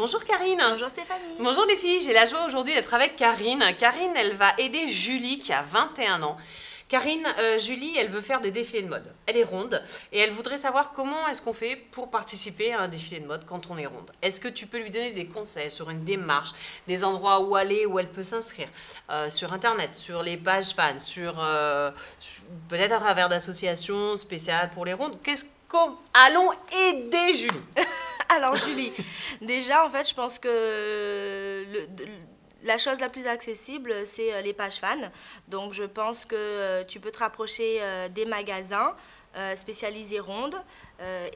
Bonjour Karine. Bonjour Stéphanie. Bonjour les filles, j'ai la joie aujourd'hui d'être avec Karine. Karine, elle va aider Julie qui a 21 ans. Karine, Julie, elle veut faire des défilés de mode. Elle est ronde et elle voudrait savoir comment est-ce qu'on fait pour participer à un défilé de mode quand on est ronde. Est-ce que tu peux lui donner des conseils sur une démarche, des endroits où aller, où elle peut s'inscrire, sur Internet, sur les pages fans, peut-être à travers d'associations spéciales pour les rondes. Allons aider Julie. Alors Julie, déjà en fait je pense que la chose la plus accessible c'est les pages fans. Donc je pense que tu peux te rapprocher des magasins spécialisés rondes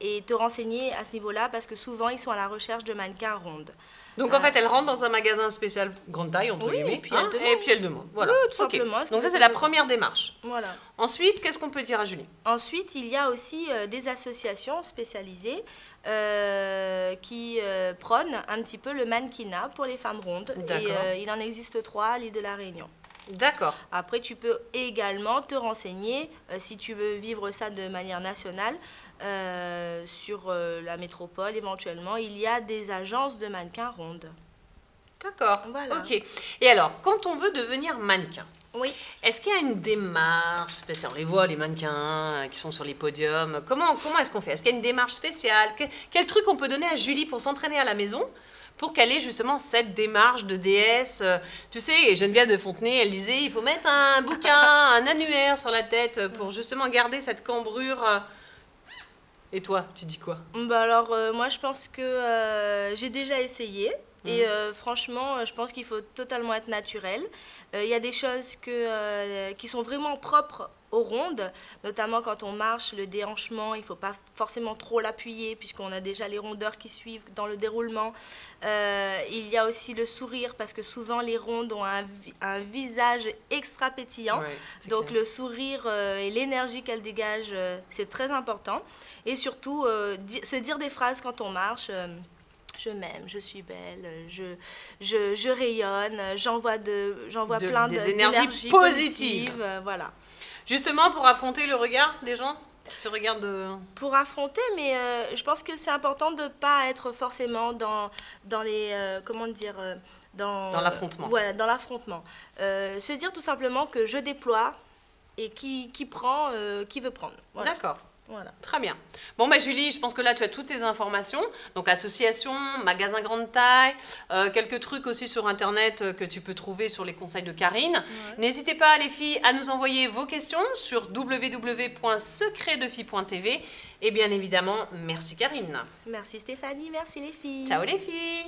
et te renseigner à ce niveau-là parce que souvent ils sont à la recherche de mannequins rondes. Donc en fait, elle rentre dans un magasin spécial grande taille, entre guillemets, et puis elle demande. Voilà. Oui, tout simplement. Donc ça, c'est la première démarche. Voilà. Ensuite, qu'est-ce qu'on peut dire à Julie? Ensuite, il y a aussi des associations spécialisées qui prônent un petit peu le mannequinat pour les femmes rondes. Et il en existe 3 à l'île de la Réunion. D'accord. Après, tu peux également te renseigner, si tu veux vivre ça de manière nationale, sur la métropole éventuellement. Il y a des agences de mannequins rondes. D'accord, voilà. Ok. Et alors, quand on veut devenir mannequin, oui. Est-ce qu'il y a une démarche spéciale? On les voit, les mannequins qui sont sur les podiums. Comment est-ce qu'on fait? Est-ce qu'il y a une démarche spéciale? Quel truc on peut donner à Julie pour s'entraîner à la maison pour qu'elle ait justement cette démarche de déesse? Tu sais, Geneviève de Fontenay, elle disait, il faut mettre un bouquin, un annuaire sur la tête pour justement garder cette cambrure. Et toi, tu dis quoi? Bah alors, moi, je pense que j'ai déjà essayé. Et franchement, je pense qu'il faut totalement être naturel. Il y a des choses qui sont vraiment propres aux rondes, notamment quand on marche, le déhanchement, il ne faut pas forcément trop l'appuyer puisqu'on a déjà les rondeurs qui suivent dans le déroulement. Il y a aussi le sourire parce que souvent les rondes ont un visage extra pétillant. Ouais, donc clair. Le sourire et l'énergie qu'elles dégagent, c'est très important. Et surtout, se dire des phrases quand on marche. Je m'aime, je suis belle, je rayonne, j'envoie plein des énergies positives. Voilà. Justement, pour affronter le regard des gens qui te regardent Pour affronter, mais je pense que c'est important de ne pas être forcément dans les... comment dire dans l'affrontement. Voilà, dans l'affrontement. Se dire tout simplement que je déploie et qui prend, qui veut prendre. Voilà. D'accord. Voilà. Très bien. Bon, Julie, je pense que là, tu as toutes tes informations. Donc, association, magasin grande taille, quelques trucs aussi sur Internet que tu peux trouver sur les conseils de Karine. Ouais. N'hésitez pas, les filles, à nous envoyer vos questions sur www.secretdefille.tv. Et bien évidemment, merci Karine. Merci Stéphanie, merci les filles. Ciao les filles.